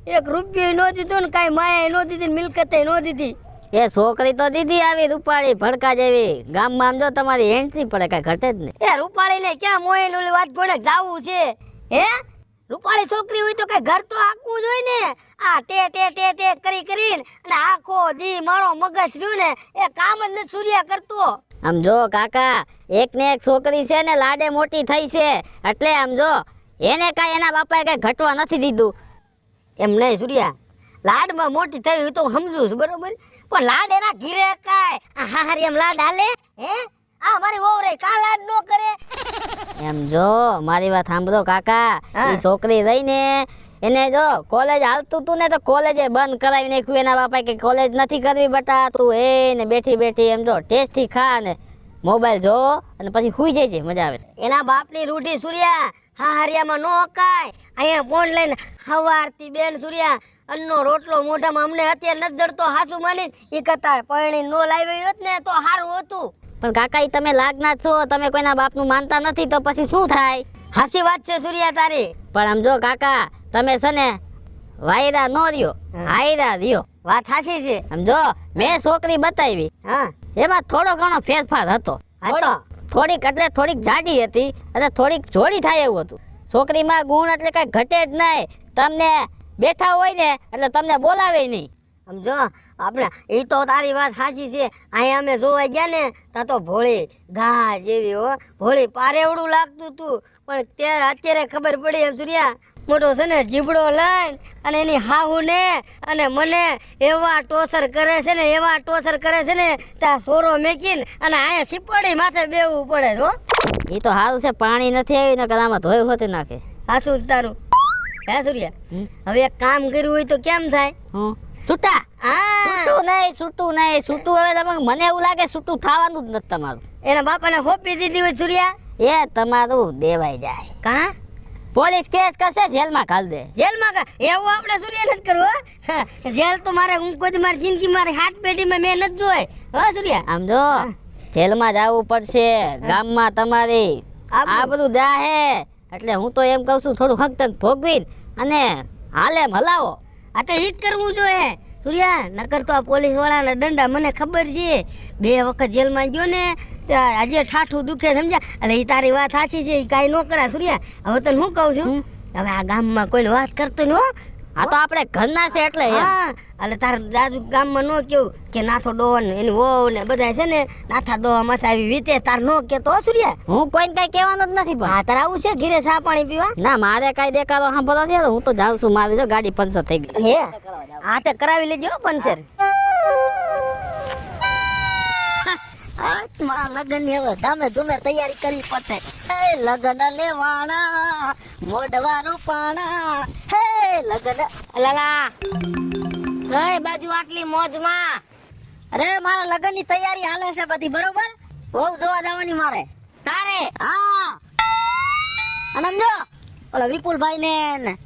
1 રૂપિયો નો દીધો ને કાંઈ માયા નો દીધી ને મિલકતે નો દીધી. એ છોકરી તો દીધી આવી રૂપાળી ભડકા જેવી, ગામમાં આમ જો તમારી એન્ટ્રી પડે કઈ ઘટે જ નહીં. એ રૂપાળીને ક્યાં મોઈન ઓલી વાત ઘોડે જાવું છે હે? રૂપાળી છોકરી હોય તો કઈ ઘર તો આખવું જોઈએ ને. આ તે કરી કરીને અને આખો દી મારો મગજ રહ્યું ને એ કામ જ નથી સૂર્યા કરતો. આમ જો કાકા, એક ને એક છોકરી છે ને લાડે મોટી થઈ છે, એટલે આમ જો એને કાંઈ એના બાપાએ કઈ ઘટવા નથી દીધું. એમ નહીં સૂર્યા, લાડમાં મોટી થઈ હોય તો સમજુ છું બરોબર, પણ લાડ એના ઘીરે કાય આ હારી એમ લાડ હાલે હે? આ મારી વહુ રે કા લાડ નો કરે? એમ જો મારી વાત સાંભળો કાકા, હા. એ છોકરી રહી ને એને જો કોલેજ હાલતું તું ને તો કોલેજે બંધ કરાવી નાખ્યું એના બાપાએ કે કોલેજ નથી કરવી બટા, તું એ ને બેઠી બેઠી એમ જો ટેસ્ટથી ખા ને મોબાઈલ જો અને પછી સુઈ જજે, મજા આવે. એના બાપની રૂઢી સૂર્યા હારિયામાં નો અકાય. અહીંયા ફોન લઈને હવારથી બેન સૂર્યા અન્નો રોટલો મોઢામાં અમને અત્યારે નથી જડતો હાસુ માની ઈ કરતા પરણી નો લાવી હોત ને તો સારું હતું. પણ કાકા ઈ તમે લાગના જ છો, તમે કોઈના બાપનું માનતા નથી તો પછી શું થાય? હાસી વાત છે સૂર્યા તારી. પણ આમ જો કાકા, તમે છે ને વાયરા નો રહ્યો, હાયરા રહ્યો. વાત હાસી છે. આમ જો મેં છોકરી બતાવી, હા એમાં થોડો ઘણો ફેરફાર હતો. હતો. થોડીક એટલે થોડીક જાડી હતી અને થોડીક જોડી થાય એવું હતું. છોકરીમાં ગુણ એટલે કઈ ઘટે જ નહીં. તમને બેઠા હોય ને એટલે તમને બોલાવે નહીં. સમજો આપણે એ તો તારી વાત સાચી છે. અહીંયા અમે જોવા ગયા ને તા તો ભોળી ઘા જેવી હો, ભોળી પારેવડું લાગતું તું, પણ તે અત્યારે ખબર પડી એમ સૂર્યા મોટો છે ને જીબડો લઈને અને એની હાહુ ને અને મને એવા ટોસર કરે છે ને એવા ટોસર કરે છે ને ત્યાં સોરો મેકીને અને અહીંયા સિપડી માથે બેવું પડે હો. એ તો સારું છે પાણી નથી આવ્યું ને કદામાં ધોઈ હોતી નાખે. હાચું જ તારું હે સૂર્યા? હવે એક કામ કર્યું હોય તો કેમ થાય? હું છૂટા છૂટું નહીં છૂટું હવે તમે મને એવું લાગે છૂટું થવાનું જ નથી તમારું. એના બાપાને હોપી દીધી હોય સૂર્યા એ તમારું દેવાઈ જાય. કા પોલીસ કેસ કરશે, જેલમાં ઘાલ દે. જેલમાં કા એવું આપણે સૂર્ય નથી કરવું હો. હા, જેલ તો મારે હું કોઈ મારી જિંદગી મારી હાથ પેઢીમાં મેં નથી જોઈ હો સૂર્ય. આમ જો જેલમાં જવું પડશે, ગામમાં તમારી આ બધું જાહે, એટલે હું તો એમ કહું છું થોડું હક તક ભોગવીને અને હાલે હલાવો. આ તો ઈ જ કરવું જોઈએ સૂર્યા, નકર તો આ પોલીસ વાળાના દંડા મને ખબર છે. 2 વખત જેલમાં ગયો ને આજે ઠાઠું દુખે સમજ્યા. એટલે એ તારી વાત સાચી છે, કાંઈ ન કરા સૂર્યા. હવે તને હું કહું છું, હવે આ ગામમાં કોઈને વાત કરતો ન હો. આ તો આપણે ઘરના છે એટલે એમ. હા, એટલે તાર દાદુ ગામમાં નો કેવું કે નાથો ડોન એની વહુ ને બધા છે ને નાથા દોવા માથે આવી વીતે તાર નો કેતો હો સૂર્યા. હું કોઈને કઈ કહેવાનું જ નથી. પણ હા તાર આવું છે ઘીરે ચા પાણી પીવા? ના મારે કઈ દેખાડો સાંભળવા દે, હું તો જાઉં છું. મારી જો ગાડી પંચર થઈ ગઈ. હે આ તે કરાવી લેજો હો પંચર. મારા લગ્ન ની હવે ધામે ધૂમે તૈયારી કરવી પડશે. હે લગ્ન લેવાના મોઢવાનું પાણા, હે લગ્ન. લાલા કઈ બાજુ આટલી મોજમાં? અરે મારા લગ્ન ની તૈયારી હાલે છે બધી બરોબર. બહુ જોવા જવાની મારે તારે? હા. અને સમજો ઓલા વિપુલભાઈ ને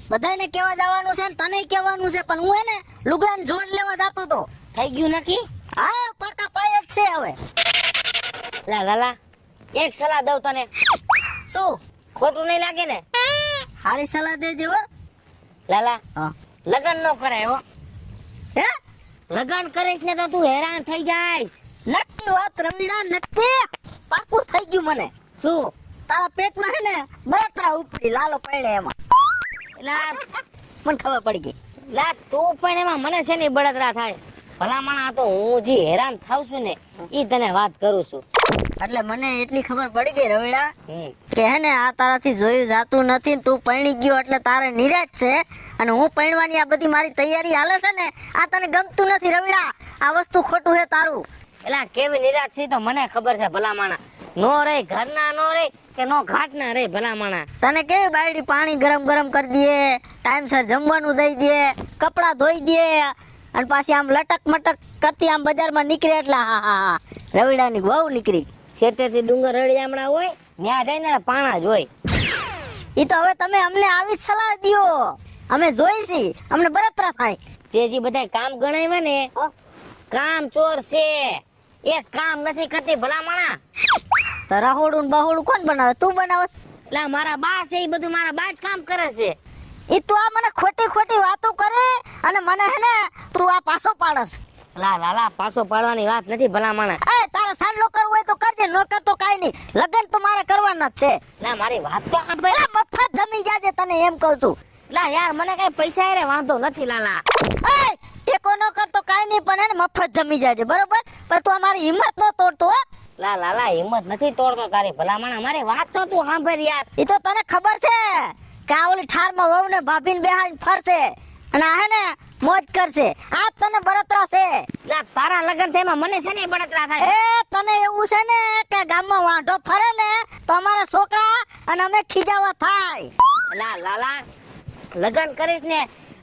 બધાને કેવા જવાનું છે ને તને કહેવાનું છે, પણ હું એને લુગડાને જોડ લેવા જતો તો. થઈ ગયું નક્કી? હા પાકા પાય જ છે હવે. લાલા એક સલાહ દઉં તને, શું ખોટું નહીં લાગે ને? હારી સલાહ દેજો હો. લાલા હા. લગન નો કરાય હો. હે લગન કરીશ ને તો તું હેરાન થઈ જાઈશ. નક્કી વાત રમીડા, નક્કી પાકું થઈ ગયું મને. શું? તારા પેટમાં હે ને બળતરા ઉપડી લાલો પડે એમાં. લા મને ખબર પડી ગઈ. લા તું પણ એમાં મને છે ને બળતરા થાય. ભલામણ તો હું જે હેરાન થાવ છું ને ઈ તને વાત કરું છું. એટલે મને એટલી ખબર પડી ગઈ રવિડા હમ. કે હે ને આ તારાથી જોયું જાતું નથી ને તું પરણી ગયો એટલે તારે નિરાશ છે, અને હું પરણવાની આ બધી મારી તૈયારી હાલે છે ને આ તને ગમતું નથી રવિડા. આ વસ્તુ ખોટું છે તારું. એલા કેવી નિરાશ છે તો મને ખબર છે ભલામણા. નો રે ઘરના નો રે કે નો ઘાટના રે ભલામણા. તને કેવી બાયડી પાણી ગરમ ગરમ કરી દે, ટાઈમસર જમવાનું દઈ દે, કપડા ધોઈ દે, અને પાછી આમ લટક મટક કરતી આમ બજારમાં નીકળે એટલે હા હા હા રવિડાની વહુ નીકળી. શેતેથી ડુંગર રળિયામણા હોય ત્યાં જઈને પાણા જ હોય. ઈ તો હવે તમે અમને આવી જ સલાહ દ્યો, અમે જોઈશી, અમને બળતરા થાય. તે જે બધા કામ ગણાવ્યા ને કામ ચોર છે, એક કામ નથી કરતી ભલામણા. તો રહોડું ને બહોડું કોણ બનાવે? તું બનાવસ? એટલે મારા બા છે એ બધું મારા બા જ કામ કરે છે. ઈ તું આ મને ખોટી ખોટી વાતો કરે અને મને હે ને તું આ પાછો પાડસ. લાલા પાછો પાડવાની વાત નથી ભલામણા. એ તારે સાંડલો કરવો હોય તો કરજે, ન કર તો કાઈ નહીં. લગન તો મારે કરવાના જ છે. લા મારી વાત તો સાંભળ. પેલા મફત જમી જાજે, તને એમ કહું છું. લા યાર મને કઈ પૈસા રે વાંધો નથી લાલા. એ ટેકો ન કર તો કાઈ નહીં, પણ એને મફત જમી જાજે, બરોબર? પણ તું અમારી હિંમત ન તોડતો હો. લાલા હિંમત નથી તોડતો તારી ભલામણા. મારી વાત તો તું સાંભળ યાર. ઈ તો તને ખબર છે કે આ ઓલી ઠારમાં વહુ ને ભાભીને બેહાડીને ફરશે અને આ હે ને મોજ કરશે. આ તને બળતરા છે. લા તારા લગન થઈમાં મને છે ને બળતરા થાય. એ તને એવું છે ને કે ગામમાં વાંઢો ફરે ને તો અમારા છોકરા અને અમે ખીજાવા થાય. લાલા લગન કરીશ ને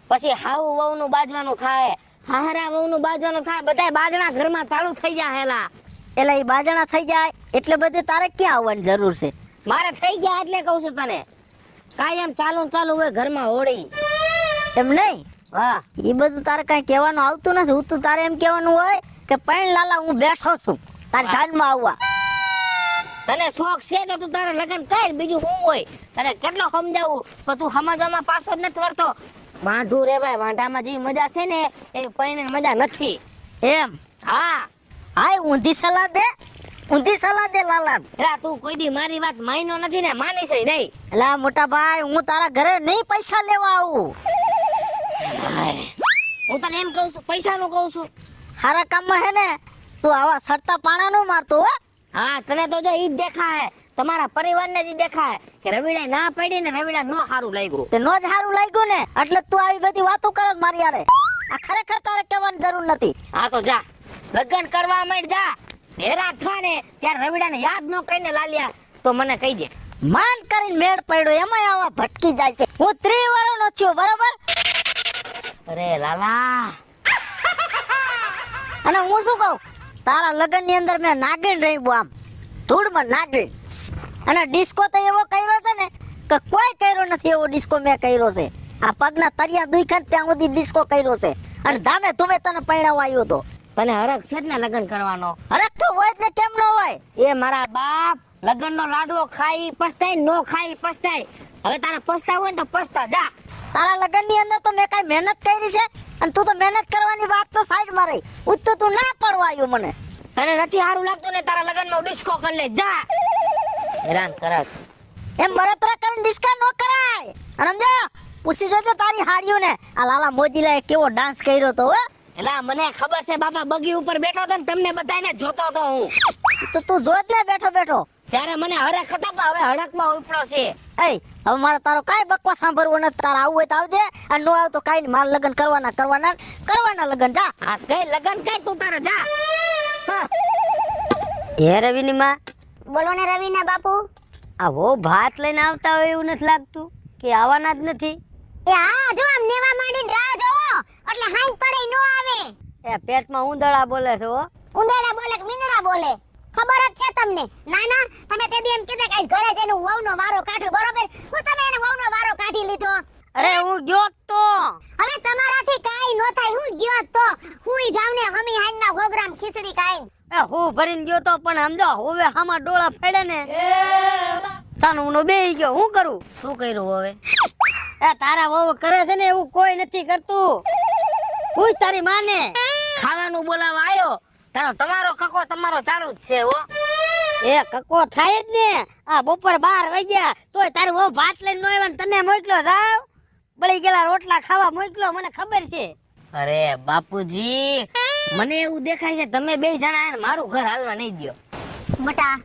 પછી હાવ વહુ નું બાજવાનું થાય, હાહરા વહુ નું બાજવાનું થાય, બધાય બાજણા ઘરમાં ચાલુ થઈ જાય. હેલા એટલે ઈ બાજણા થઈ જાય એટલે બધે તારે ક્યાં આવવાની જરૂર છે? મારે થઈ ગયા એટલે કહું છું તને. કાયમ ચાલુ હોય ઘરમાં હોળી. એમ નહીં, હા ઈ બધું તારે કઈ કહેવાનું આવતું નથી. હું તો તારે એમ કહેવાનું હોય કે પણ લાલા હું બેઠો છું તારે જાનમાં આવવા. તને શોખ છે તો તું તારે લગન કર, બીજું શું હોય. તને કેટલો સમજાવું પણ તું સમજવામાં પાછો જ નથી વળતો. વાંઢું રે ભાઈ, વાંઢામાં જે મજા છે ને એ પૈણે મજા નથી. એમ? હા હાય ઊંધી સલાહ દે, ઊંધી સલાહ દે લાલા. એલા તું કોઈ દી મારી વાત માન્યો નથી ને માની છે નહીં. એલા મોટા ભાઈ, હું તારા ઘરે નહીં પૈસા લેવા આવું. હું તને એમ કહું છું, પૈસા નું કહું છું. હારા કામમાં હે ને તું આવા સડતા પાણા નો મારતો હો. હા તને તો જો ઈ જ દેખાય, તમારા પરિવારને જ ઈ દેખાય કે રવિડા ના પડી ને રવિડા નો સારું લાગ્યું. તે નો જ સારું લાગ્યું ને એટલે તું આવી બધી વાતો કરે મારી યારે. આ ખરેખર તારે કહેવાની જરૂર નથી. હા તો જા લગન કરવા માંડ જા. હેરા થા ને ત્યારે રવિડાને યાદ ન કરીને લાલ્યા તો મને કહી દે. માન કરીને મેળ પડ્યો એમાં આવા ભટકી જાય છે. હું 30 વર્ષનો છું, બરાબર? અરે લાલા અને હું શું કહું, તારા લગ્ન ની અંદર મેં નાગીણ રહી આમ ધૂળમાં નાગીણ. અને ડિસ્કો તો એવો કર્યો છે ને કે કોઈ કર્યો નથી એવો ડિસ્કો મેં કર્યો છે. આ પગના તરિયા દુખ્યા ત્યાં સુધી ડિસ્કો કર્યો છે. અને ધામે ધૂમે તને પરણાવવા આવ્યો તો. તને હરખ છે જ ને લગન કરવાનો. અરે તું હોય જ ને કેમ ન હોય? એ મારા બાપ લગન નો લાડવો ખાઈ પસ્તાય, નો ખાઈ પસ્તાય. હવે તારે પસ્તાવ હોય ને તો પસ્તા જા. તારા લગ્ન ની અંદર તો મેં કઈ મહેનત કરી છે અને તું તો મહેનત કરવાની વાત તો સાઈડ માં રહી. ઉત તું ના પડવા આવ્યો મને. તને નથી સારું લાગતું ને તારા લગન માં ડિસ્કો કરી લે જા. હેરાન કરસ. એમ બળતરા કરીને ડિસ્કા નો કરાય. અને સમજો, પૂછી જોજે તારી હાડીઓ ને આ લાલા મોજીલાએ કેવો ડાન્સ કર્યો તો હો. એલા મને ખબર છે બાપા, બગી ઉપર બેઠો તો ને તમને બધાને જોતો તો હું. તો તું જોત ને બેઠો બેઠો. ત્યારે મને હરખ હતા પણ હવે હડકમાં ઉપડો છે. એ હવે મારે તારો કાઈ બકવા સાંભળવો નથી. તારા આવું હોય તો આવજે અને નો આવ તો કાઈ નહીં. મારે લગ્ન કરવાના લગ્ન જા. હા કઈ લગન કઈ તું તારે જા. હા. હે રવિની માં, બોલો ને રવિના બાપુ. આ વો ભાત લઈને આવતા હોય એવું નથી લાગતું કે આવવાના જ નથી. એ હા, જો આમ નેવા માંડીને રાહ જોવો એટલે હાઈ પડે નો આવે. એ પેટમાં ઉંદરડા બોલે છે હો. ઉંદરડા બોલે કે મીંદડા બોલે ખબર જ છે તમને. ના ના, તમે તે દી એમ કીધા કે આજ ઘરે જઈને વહુનો વારો કાઢું, બરોબર? હું તમે એને વહુનો વારો કાઢી લીધો. અરે હું ગયો તો. હવે તમારાથી કાઈ નો થાય. હું ગયો તો હુંઈ જાવ ને હમી હાઈના પ્રોગ્રામ ખીચડી ખાઈ. એ હું ભરીને ગયો તો પણ સમજો હવે હામાં ડોળા ફેડે ને સાનું નો બેહી ગયો. હું કરું? શું કર્યું હવે? એ તારા વહુ કરે છે ને એવું કોઈ નથી કરતું. પૂછ તારી માને. ખાવાનું બોલાવા આવ્યો તારો તમારો કકો તમારો ચાલુ જ છે હો. એ કકો થાય જ ને. આ બપોર 12 વાગ્યા તોય તારી વહુ ભાત લઈને નો આવ્યા ને તને મોકલ્યો. જાવ બળી ગયેલા રોટલા ખાવા મોકલ્યો, મને ખબર છે. અરે બાપુજી મને એવું દેખાય છે તમે બે જણા આને મારું ઘર હાલવા નહીં દ્યો. બટા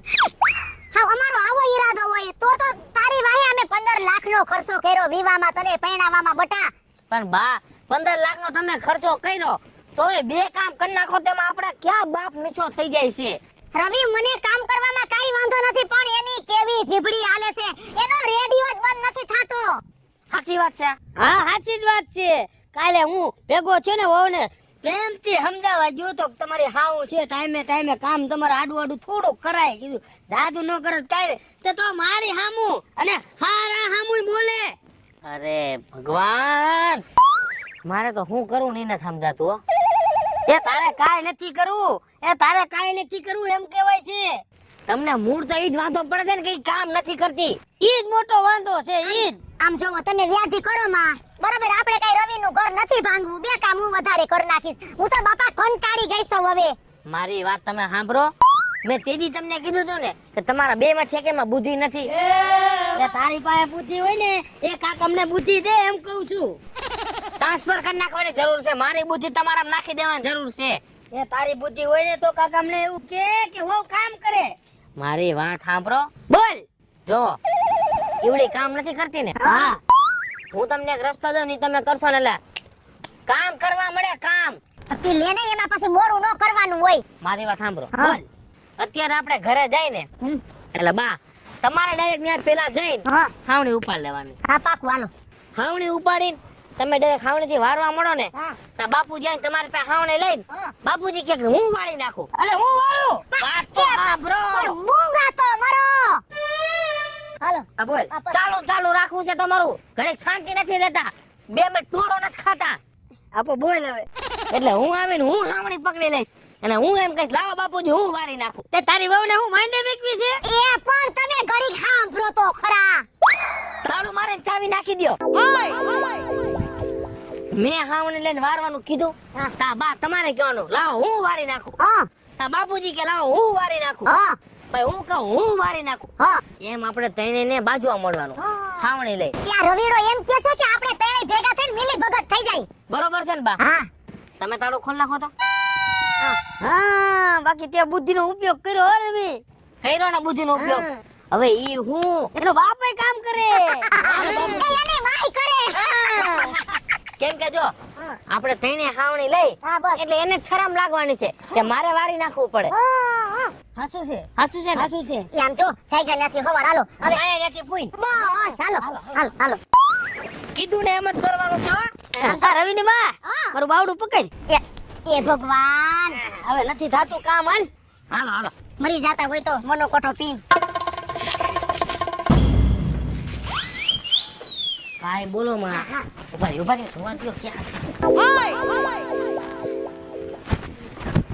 હા, અમારો આવો ઈરાદો હોય તો તારી વાહે અમે 15 લાખનો ખર્ચો કર્યો વિવાહમાં તને પરણાવવામાં. બટા પણ બા 15 લાખનો તમે ખર્ચો કર્યો તોય બે કામ કરી નાખો તેમાં આપણે ક્યાં બાપ નીચો થઈ જાય છે. રવિ, મને કામ કરવામાં કાઈ વાંધો નથી પણ એની કેવી જીભડી હાલે છે. એનો રેડિયો જ બંધ નથી થાતો. સાચી વાત છે. હા સાચી જ વાત છે. કાલે હું ભેગો છું ને વહુ ને પ્રેમથી સમજાવવા ગયો તો તમારી હાવું છે ટાઈમે ટાઈમે કામ તમારે આડું આડું થોડું કરાય. કીધું જાદુ ન કરે કાઈ તે તો મારી હામું અને હારા હામું બોલે. અરે ભગવાન, મારે તો હું કરું નહીં ને સમજાતું હો. એ તારે કાંઈ નથી કરવું, એ તારે કાંઈ નથી કરવું એમ કહેવાય છે. તમને મૂળ તો ઈ જ વાંધો પડે છે ને કે ઈ કામ નથી કરતી. ઈ જ મોટો વાંધો છે, ઈ જ. આમ જોવો તમે વ્યાધિ કરો માં, બરાબર આપણે કઈ રવિનું ઘર નથી ભાંગવું, બે કામ હું વધારે કરી નાખીશ. હું તો બાપા કંટાળી ગઈ છું હવે. મારી વાત તમે સાંભળો. મેં તેજી તમને કીધું હતું ને કે તમારા બે માં છે કે એમાં બુદ્ધિ નથી. એ તારી પાસે બુદ્ધિ હોય ને એ કાક અમને બુદ્ધિ દે એમ કહું છું. ટ્રાન્સફર કરી નાખવાની જરૂર છે. મારી બુદ્ધિ તમારામાં નાખી દેવાની જરૂર છે. એ તારી બુદ્ધિ હોય ને તો કાક અમને એવું કે હો કામ કરે. મારી વાત સાંભળો. બોલ. જો ઈવડી કામ નથી કરતી ને, હા હું તમને એક રસ્તો દઉં ને ઈ તમે કરશો ને એટલે કામ કરવા મળે. કામ તી લેને એમાં પછી મોડું ન કરવાનું હોય. મારી વાત સાંભળો. હા. બોલ. અત્યારે આપણે ઘરે જઈ ને એટલે બા તમારે ડાયરેક્ટ ત્યાં પેલા જઈને હા ખાવણી ઉપાડ લેવાની. હા પાકું હાલો. ખાવણી ઉપાડીને તમે ડાયરેક્ટ ખાવણી થી વારવા મળો ને હા તો બાપુજી આવીને તમારી પાસે ખાવણી લઈને હા. બાપુજી કે હું વાળી નાખું. અલે હું વાળું. વાત તો સાંભળો. પણ મૂંગા તો મરો. હાલો આ બોલ. ચાલુ ચાલુ રાખવું છે તમારું. ઘડીક શાંતિ નથી લેતા. 2 મિનિટ ટોરો નથી ખાતા. આપો બોલ હવે. એટલે હું આવીને હું ખાવણી પકડી લઈશ અને હું એમ કહીશ લાવો બાપુજી હું વારી નાખું. તે તારી વહુને હું માંડે મેકવી છે. એ પણ તમે ઘડી સાંભળો તો ખરા. તાળું મારીને ચાવી નાખી દ્યો. મેં ખાવણી લઈને વારવાનું કીધું. હા. તા બા તમારે કહેવાનું લાવો હું વારી નાખું. હા તા બાપુજી કે લાવો હું વારી નાખું. હા ભાઈ હું કહું હું વારી નાખું. હા એમ આપણે ત્રણેયને બાજવા મળવાનું ખાવણી લઈ. ત્યાં રવિડો એમ કહે છે કે આપણે ત્રણેય ભેગા થઈને મિલી ભગત થઈ જાય. બરોબર છે ને બા? હા તમે તાળું ખોલ નાખો તો. હા બાકી તે બુદ્ધિનો ઉપયોગ કર્યો હો રવિ. કર્યો ને બુદ્ધિનો ઉપયોગ. હવે ઈ હું એટલો બાપે કામ કરે. એને માય કરે. કેમ કે જો આપણે ત્રણેય ખાવણી લઈ હા બસ. એટલે એને જ શરમ લાગવાની છે કે મારે વારી નાખવું પડે. હાચું છે. સાચું છે ને? હાચું છે. એ આમ જો જાયગા નથી ખબર. હાલો હવે આયા ત્યાંથી પૂઈ. બસ હાલો હાલો હાલો. કીધું ને એમ જ કરવાનું છે હો. આ રવિની બા હા. મારું બાવડું પકડ. એ ભગવાન હવે નથી થાતું કામ હાલ. હાલો હાલો. મરી જાતા હોય તો મનો કોઠો પીન. ભાઈ બોલો માં. ઉભા રહી જોવા દ્યો ક્યાં છે.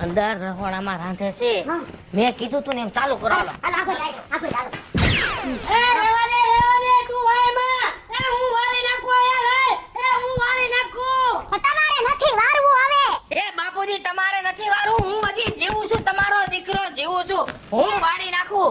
અંદર રહોડામાં રાંધે છે. હા. મેં કીધું તું ને એમ ચાલુ કરો. હાલો. હાલો આગળ જાય આગળ ચાલો. એ રેવા દે તું વાય માં. એ હું વાળી નાખું યાર. એ હું વાળી નાખું. પણ તમારે નથી વારવું હવે. એ બાપુજી તમારે નથી વારું. હું હજી જીવું છું. તમારો દીકરો જીવું છું. હું વાળી નાખું.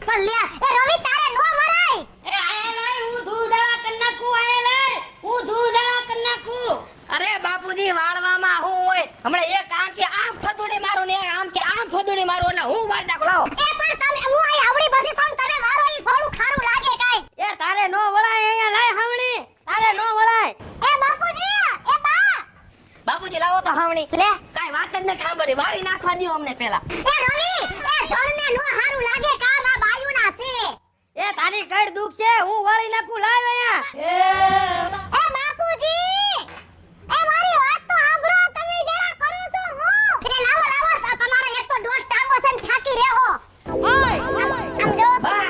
પણ લે એ રવિ તારે નો મરાય. એ આયા લાય હું ધૂળધાળા કરી નાખું. આયા લાય હું ધૂળધાળા કરી નાખું. અરે બાપુજી વાળવામાં હું હોય હમણાં એક આમથી આમ ફદુડી મારું ને એક આમથી આમ ફદુડી મારું એટલે હું વાળી નાખું. લાવો. એ પણ તમે હું આ આવડી બધી સોંગ તમે વારો ઈ થોડું ખારું લાગે કાઈ. એ તારે નો વળાય અહીંયા લાય હાવણી. તારે નો વળાય. એ બાપુજી એ બા. બાપુજી લાવો તો હાવણી. લે કાઈ વાત જ નથી સાંભળી. વાળી નાખવા દ્યો અમને પેલા. એ રવિ એ જોરને નો હારું લાગે કામ આ બાયુના છે. એ તારી કઈ દુખ છે હું વાળી નાખું લાવ અહીંયા. એ બાપુજી એ મારી વાત તો સાંભળો તમે જરા કરો છો હું. એટલે લાવો લાવો તો તમારે એક તો દોઢ ટાંગો છે ને થાકી રહેવો. સમજો બા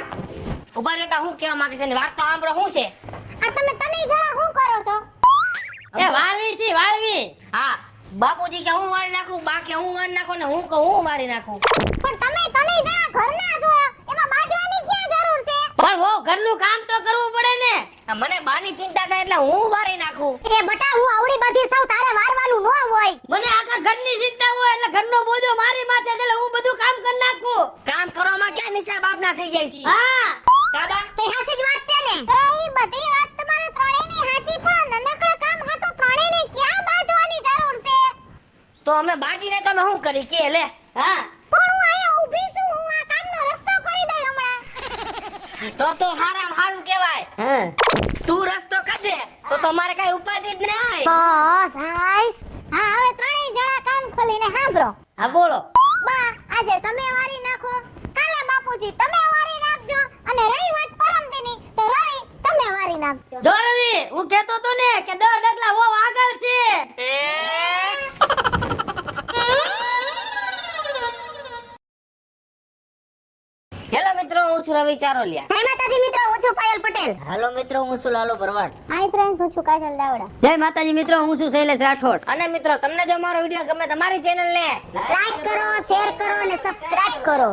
ઉભા રહેતા હું કહેવા માંગે છે ને વાત તો સાંભળો શું છે. આ તમે જરા શું કરો છો. એ વાળવી છે વાળવી. હા બાપુજી કે હું વાળી નાખું. બા કે હું વાળી નાખું ને હું કહું હું વાળી નાખું. પણ તમે જરા ઘરના છો એમાં બાજવાની ક્યાં જરૂર છે. પણ વો ઘરનું કામ તો કરવું પડે ને. આ મને બાની ચિંતા થાય એટલે હું વાળી નાખું. એ બટા હું આવડી બધી સૌ તારે વારવાનું ન હોય. મને આખા ઘરની ચિંતા હોય એટલે ઘરનો બોજો મારી માથે છે એટલે હું બધું કામ કરી નાખું. કામ કરવામાં ક્યાં નિશા બાપના થઈ જાય છે. હા કાબા તે હાસી જ વાત છે ને. એ બધી વાત તમારે ત્રણેયની હાચી પણ નનકડા કામ હાટો ત્રણેયને ક્યાં બાંધવાની જરૂર છે. તો અમે બાજીને તમે શું કરી કે લે. હા પણ હું અહીંયા ઊભી છું હું આ કામનો રસ્તો કરી દઈ હમણાં. તો હારામ હારું કહેવાય. હા તું રસ્તો કરજે તો તમારે કઈ ઉપાધિ જ નહીં. બસ હાઈસ. હા હવે ત્રણેય જણા કાન ખોલીને સાંભળો. હા બોલો. બા આજે તમે વારી નાખો કાલે બાપુજી તમે વારી નાખજો અને રહી વાત પરમદીની તો રવિ તમે વારી નાખજો. જો રવિ હું કહેતો તો ને કે 10 ડગલા વો આગળ છે. હેલો મિત્રો મિત્રો હું છું રવિ ચારોલિયા. જય માતાજી મિત્રો, હું છું પાયલ પટેલ. હેલો મિત્રો હું છું લાલુ ભરવાડ. હાય ફ્રેન્ડ્સ, હું છું કાજલ દાવડા. જય માતાજી મિત્રો, હું છું શૈલેષ રાઠોડ. અને મિત્રો તમને જો અમારો વિડીયો ગમે તમારી ચેનલ ને લાઈક કરો, શેર કરો અને સબસ્ક્રાઇબ કરો.